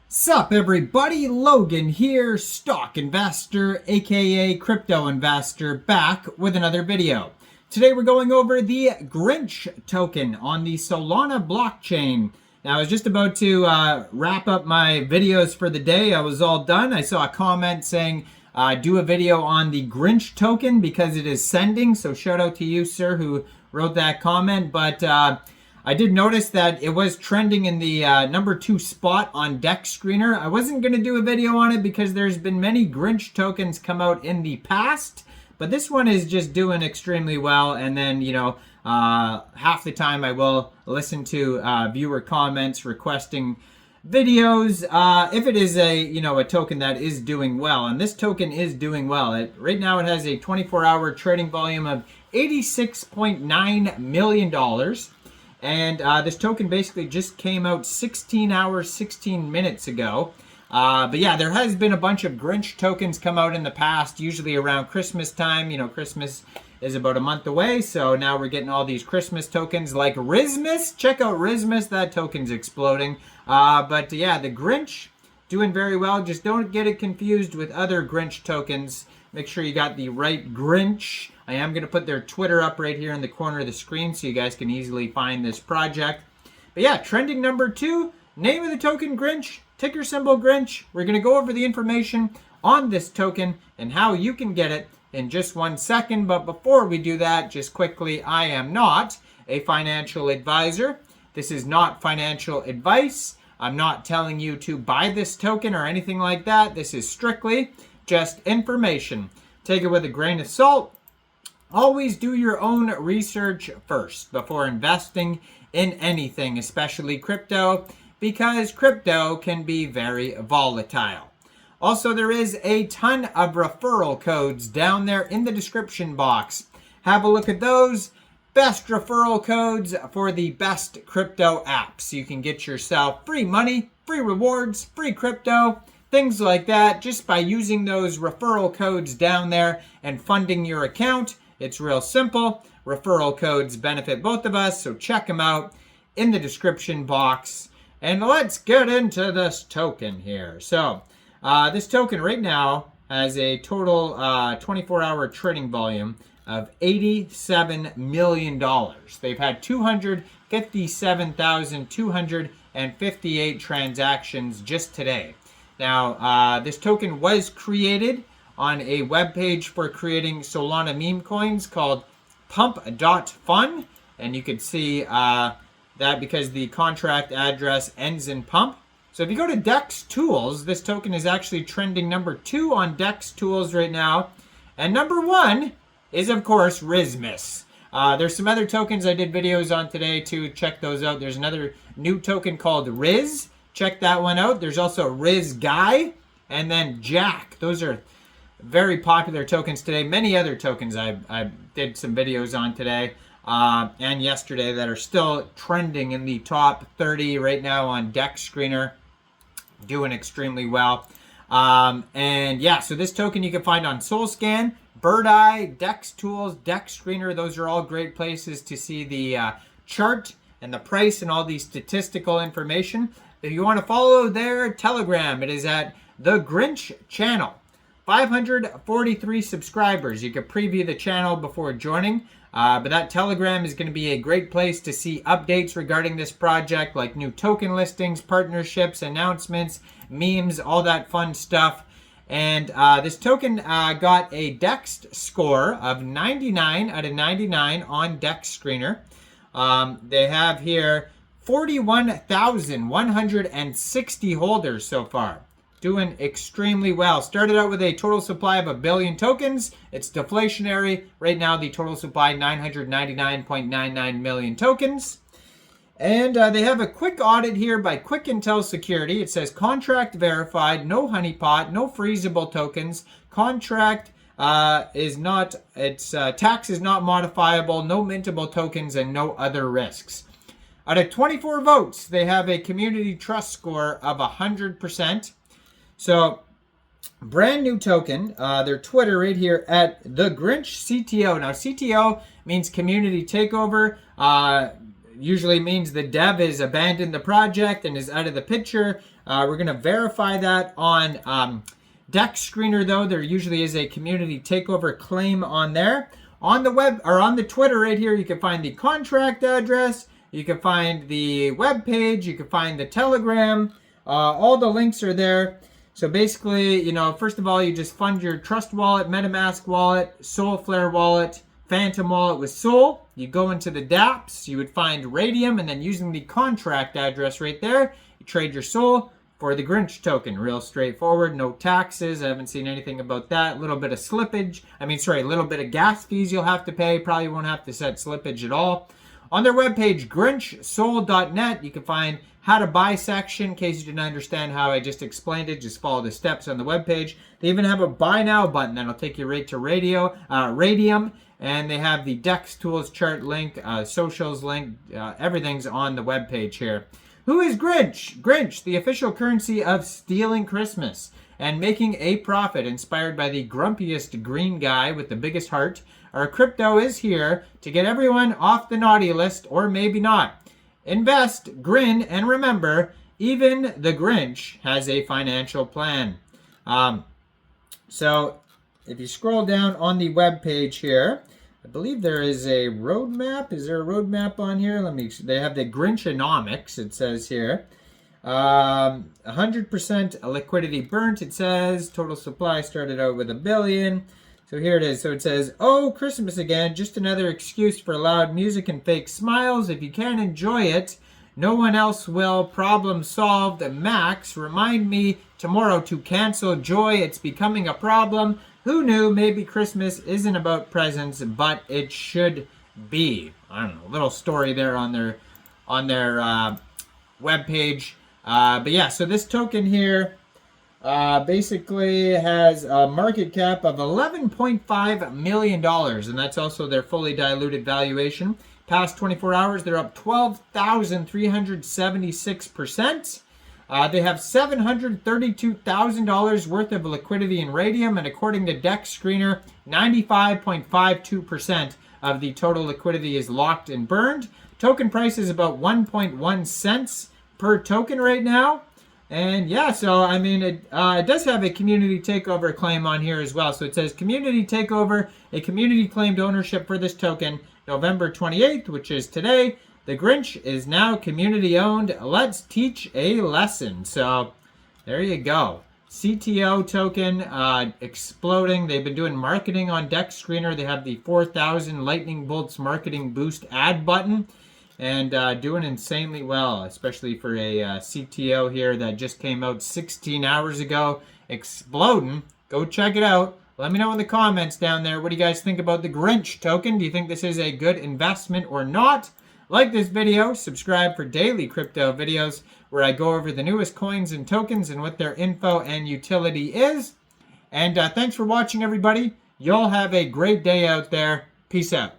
Sup everybody, Logan here, stock investor aka crypto investor, back with another video. Today we're going over the Grinch token on the Solana blockchain. Now I was just about to wrap up my videos for the day. I was all done. I saw a comment saying do a video on the Grinch token because it is sending, so shout out to you sir who wrote that comment. But I did notice that it was trending in the number 2 spot on DEX Screener. I wasn't going to do a video on it because there's been many Grinch tokens come out in the past, but this one is just doing extremely well. And then, you know, half the time I will listen to viewer comments requesting videos if it is a token that is doing well, and this token is doing well. Right now it has a 24-hour trading volume of $86.9 million. And this token basically just came out 16 hours, 16 minutes ago. But yeah, there has been a bunch of Grinch tokens come out in the past, usually around Christmas time. You know, Christmas is about a month away, so now we're getting all these Christmas tokens like Rizzmas. Check out Rizzmas, that token's exploding. But yeah, the Grinch doing very well. Just don't get it confused with other Grinch tokens. Make sure you got the right Grinch. I am going to put their Twitter up right here in the corner of the screen so you guys can easily find this project. But yeah, trending number 2, name of the token Grinch, ticker symbol Grinch. We're going to go over the information on this token and how you can get it in just 1 second. But before we do that, just quickly, I am not a financial advisor. This is not financial advice. I'm not telling you to buy this token or anything like that. This is strictly just information. Take it with a grain of salt. Always do your own research first before investing in anything, especially crypto, because crypto can be very volatile. Also, there is a ton of referral codes down there in the description box. Have a look at those. Best referral codes for the best crypto apps. You can get yourself free money, free rewards, free crypto, things like that, just by using those referral codes down there and funding your account. It's real simple. Referral codes benefit both of us, so check them out in the description box. And let's get into this token here. So this token right now has a total 24-hour trading volume of $87 million. They've had 257,258 transactions just today. Now, this token was created on a web page for creating Solana meme coins called pump.fun. And you can see that because the contract address ends in pump. So if you go to DEX Tools, this token is actually trending number 2 on DEX Tools right now. And number 1 is, of course, Rizzmas. There's some other tokens I did videos on today too. Check those out. There's another new token called Riz. Check that one out. There's also Riz Guy and then Jack. Those are very popular tokens today. Many other tokens I did some videos on today and yesterday that are still trending in the top 30 right now on DEX Screener. Doing extremely well. And yeah, so this token you can find on SolScan, Bird Eye, DEX Tools, DEX Screener. Those are all great places to see the chart and the price and all the statistical information. If you want to follow their Telegram, it is at The Grinch Channel. 543 subscribers. You can preview the channel before joining. But that Telegram is going to be a great place to see updates regarding this project, like new token listings, partnerships, announcements, memes, all that fun stuff. And this token got a DEX score of 99 out of 99 on DEX Screener. They have here 41,160 holders so far. Doing extremely well. Started out with a total supply of 1 billion tokens. It's deflationary. Right now, the total supply, 999.99 million tokens. And they have a quick audit here by Quick Intel Security. It says contract verified, no honeypot, no freezable tokens. Contract is not, tax is not modifiable, no mintable tokens, and no other risks. Out of 24 votes, they have a community trust score of 100%. So, brand new token. Their Twitter right here at The Grinch CTO. Now, CTO means community takeover. Usually means the dev has abandoned the project and is out of the picture. We're going to verify that on DEX Screener, though. There usually is a community takeover claim on there. On the web or on the Twitter right here, you can find the contract address. You can find the web page. You can find the Telegram. All the links are there. So basically, you know, first of all, you just fund your Trust Wallet, MetaMask Wallet, Soulflare Wallet, Phantom Wallet with Sol. You go into the dApps. You would find Raydium, and then using the contract address right there, you trade your Sol for the Grinch token. Real straightforward, no taxes. I haven't seen anything about that. A little bit of slippage. A little bit of gas fees you'll have to pay. Probably won't have to set slippage at all. On their webpage, grinchsol.net, you can find how to buy section. In case you didn't understand how I just explained it, just follow the steps on the webpage. They even have a buy now button that'll take you right to Raydium. And they have the DEX Tools chart link, socials link. Everything's on the webpage here. Who is Grinch? Grinch, the official currency of stealing Christmas and making a profit, inspired by the grumpiest green guy with the biggest heart. Our crypto is here to get everyone off the naughty list, or maybe not. Invest, grin, and remember, even the Grinch has a financial plan. So if you scroll down on the web page here, I believe there is a roadmap. Is there a roadmap on here? They have the Grinchonomics, it says here. 100% liquidity burnt, it says. Total supply started out with 1 billion. So here it is. So it says, oh, Christmas again. Just another excuse for loud music and fake smiles. If you can't enjoy it, no one else will. Problem solved. Max, remind me tomorrow to cancel joy. It's becoming a problem. Who knew? Maybe Christmas isn't about presents, but it should be. I don't know. A little story there on their webpage. But yeah, so this token here basically has a market cap of $11.5 million, and that's also their fully diluted valuation. Past 24 hours, they're up 12,376%. They have $732,000 worth of liquidity in Raydium, and according to DEX Screener, 95.52% of the total liquidity is locked and burned. Token price is about 1.1 cents per token right now. And yeah, so I mean, it does have a community takeover claim on here as well. So it says community takeover, a community claimed ownership for this token, November 28th, which is today. The Grinch is now community owned. Let's teach a lesson. So there you go. CTO token exploding. They've been doing marketing on DEX Screener. They have the 4,000 lightning bolts marketing boost ad button. And doing insanely well, especially for a CTO here that just came out 16 hours ago. Exploding. Go check it out. Let me know in the comments down there. What do you guys think about the Grinch token? Do you think this is a good investment or not? Like this video. Subscribe for daily crypto videos where I go over the newest coins and tokens and what their info and utility is. And thanks for watching, everybody. Y'all have a great day out there. Peace out.